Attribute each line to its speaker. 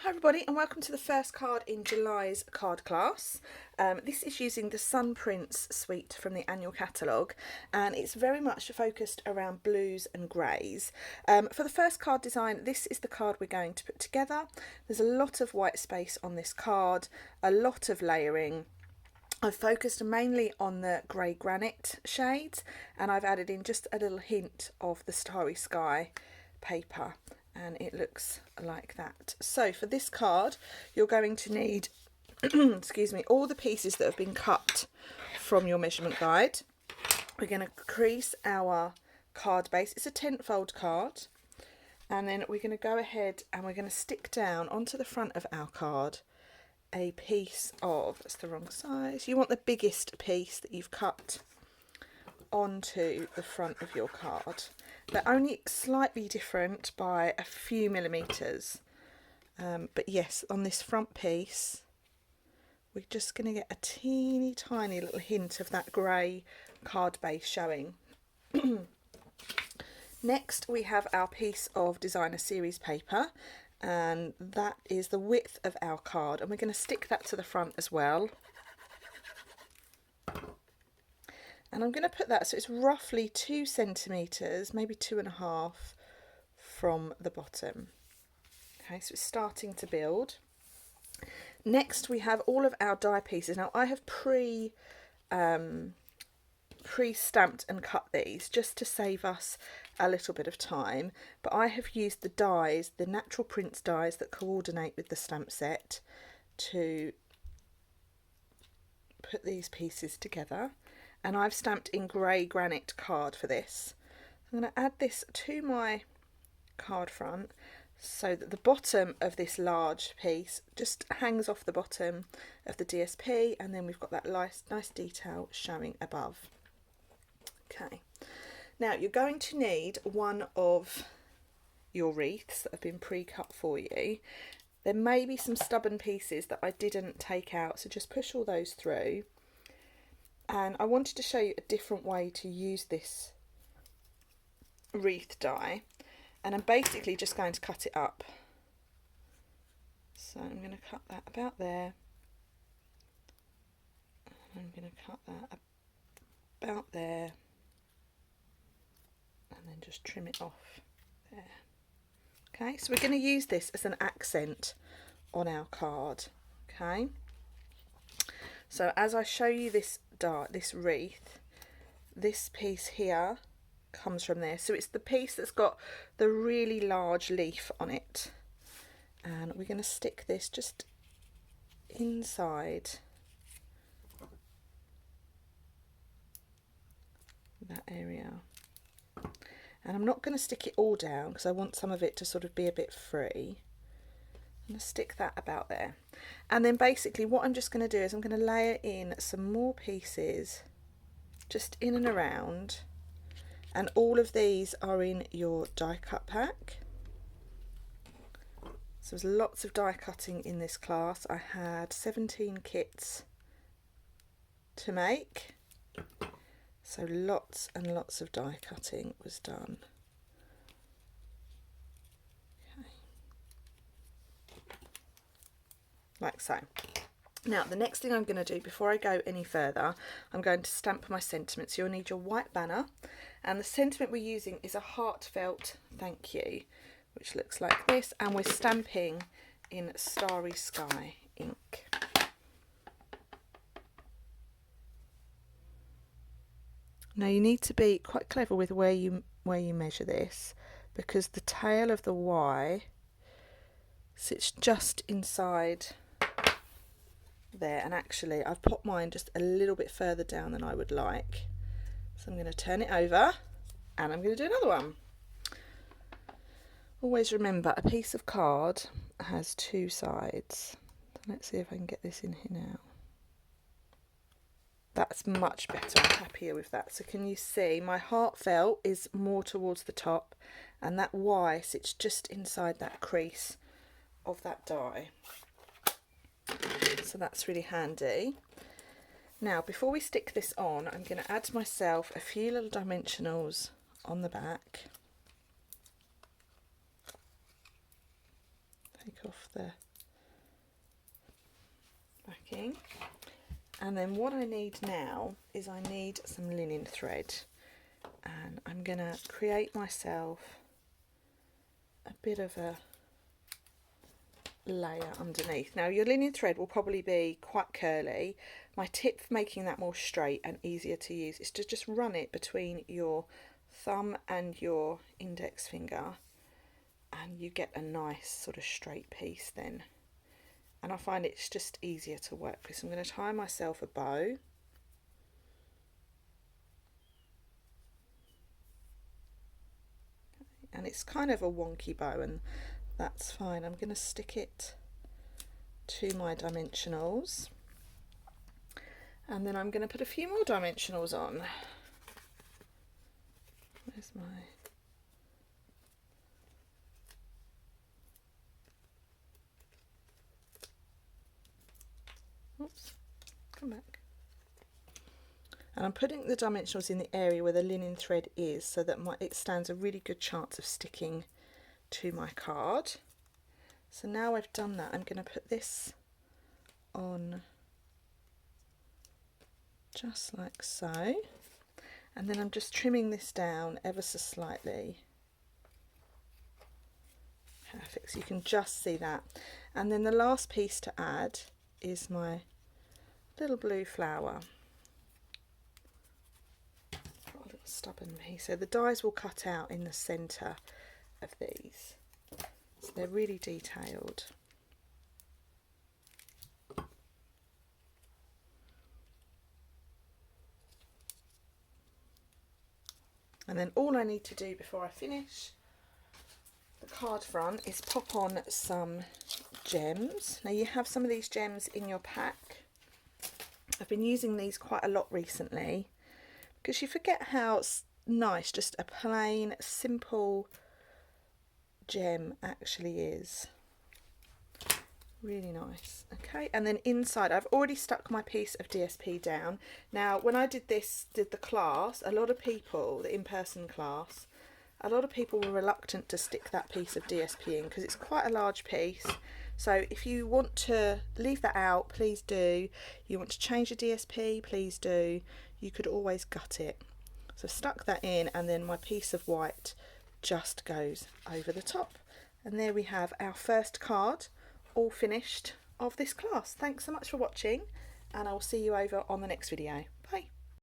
Speaker 1: Hi everybody and welcome to the first card in July's card class. This is using the Sun Prints suite from the annual catalogue, and it's very much focused around blues and greys. For the first card design, this is the card we're going to put together. There's a lot of white space on this card, a lot of layering. I've focused mainly on the grey granite shades, and I've added in just a little hint of the Starry Sky paper, and it looks like that. So for this card you're going to need excuse me, all the pieces that have been cut from your measurement guide. We're going to crease our card base. It's a 10-fold card, and then we're going to go ahead and we're going to stick down onto the front of our card a piece of, that's the wrong size, you want the biggest piece that you've cut onto the front of your card. They're only slightly different by a few millimetres, but yes, on this front piece we're just going to get a teeny tiny little hint of that grey card base showing. Next we have our piece of designer series paper, and that is the width of our card, and we're going to stick that to the front as well. And I'm going to put that so it's roughly 2 centimetres, maybe 2.5 from the bottom. Okay, so it's starting to build. Next we have all of our die pieces. Now I have pre-stamped and cut these just to save us a little bit of time, but I have used the dies, the natural prints dies that coordinate with the stamp set, to put these pieces together. And I've stamped in grey granite card for this. I'm going to add this to my card front so that the bottom of this large piece just hangs off the bottom of the DSP, and then we've got that nice detail showing above. Okay, now you're going to need one of your wreaths that have been pre-cut for you. There may be some stubborn pieces that I didn't take out, so just push all those through. And I wanted to show you a different way to use this wreath die, and I'm basically just going to cut it up. So I'm going to cut that about there, and I'm going to cut that about there, and then just trim it off there. Okay, so we're going to use this as an accent on our card. Okay, so as I show you this wreath, this piece here comes from there, so it's the piece that's got the really large leaf on it, and we're going to stick this just inside that area. And I'm not going to stick it all down because I want some of it to sort of be a bit free. I'm going to stick that about there, and then basically what I'm just going to do is I'm going to layer in some more pieces just in and around, and all of these are in your die cut pack. So there's lots of die cutting in this class. I had 17 kits to make, so lots and lots of die cutting was done. Like so. Now the next thing I'm going to do before I go any further, I'm going to stamp my sentiments. You'll need your white banner, and the sentiment we're using is a heartfelt thank you, which looks like this, and we're stamping in Starry Sky ink. Now you need to be quite clever with where you measure this, because the tail of the Y sits just inside there, and actually I've popped mine just a little bit further down than I would like, so I'm going to turn it over and I'm going to do another one. Always remember, a piece of card has two sides. Let's see if I can get this in here now. That's much better, I'm happier with that. So can you see my heartfelt is more towards the top, and that Y sits just inside that crease of that die. So that's really handy. Now before we stick this on, I'm going to add myself a few little dimensionals on the back. Take off the backing. And then what I need now is I need some linen thread, and I'm going to create myself a bit of a layer underneath. Now your linen thread will probably be quite curly. My tip for making that more straight and easier to use is to just run it between your thumb and your index finger, and you get a nice sort of straight piece then. And I find it's just easier to work with. So I'm going to tie myself a bow. And it's kind of a wonky bow, and that's fine. I'm going to stick it to my dimensionals, and then I'm going to put a few more dimensionals on. Where's my... Oops, come back. And I'm putting the dimensionals in the area where the linen thread is, so that it stands a really good chance of sticking to my card. So now I've done that, I'm going to put this on just like so, and then I'm just trimming this down ever so slightly. Perfect, so you can just see that. And then the last piece to add is my little blue flower. Got a little stubborn piece. So the dies will cut out in the centre of these, so they're really detailed. And then all I need to do before I finish the card front is pop on some gems. Now you have some of these gems in your pack. I've been using these quite a lot recently because you forget how nice just a plain, simple gem actually is. Really nice. Okay, and then inside I've already stuck my piece of DSP down. Now when I did the class, a lot of people, the in-person class, a lot of people were reluctant to stick that piece of DSP in because it's quite a large piece. So if you want to leave that out, please do. You want to change your DSP, please do. You could always gut it. So I've stuck that in, and then my piece of white just goes over the top. And there we have our first card all finished of this class. Thanks so much for watching, and I will see you over on the next video. Bye.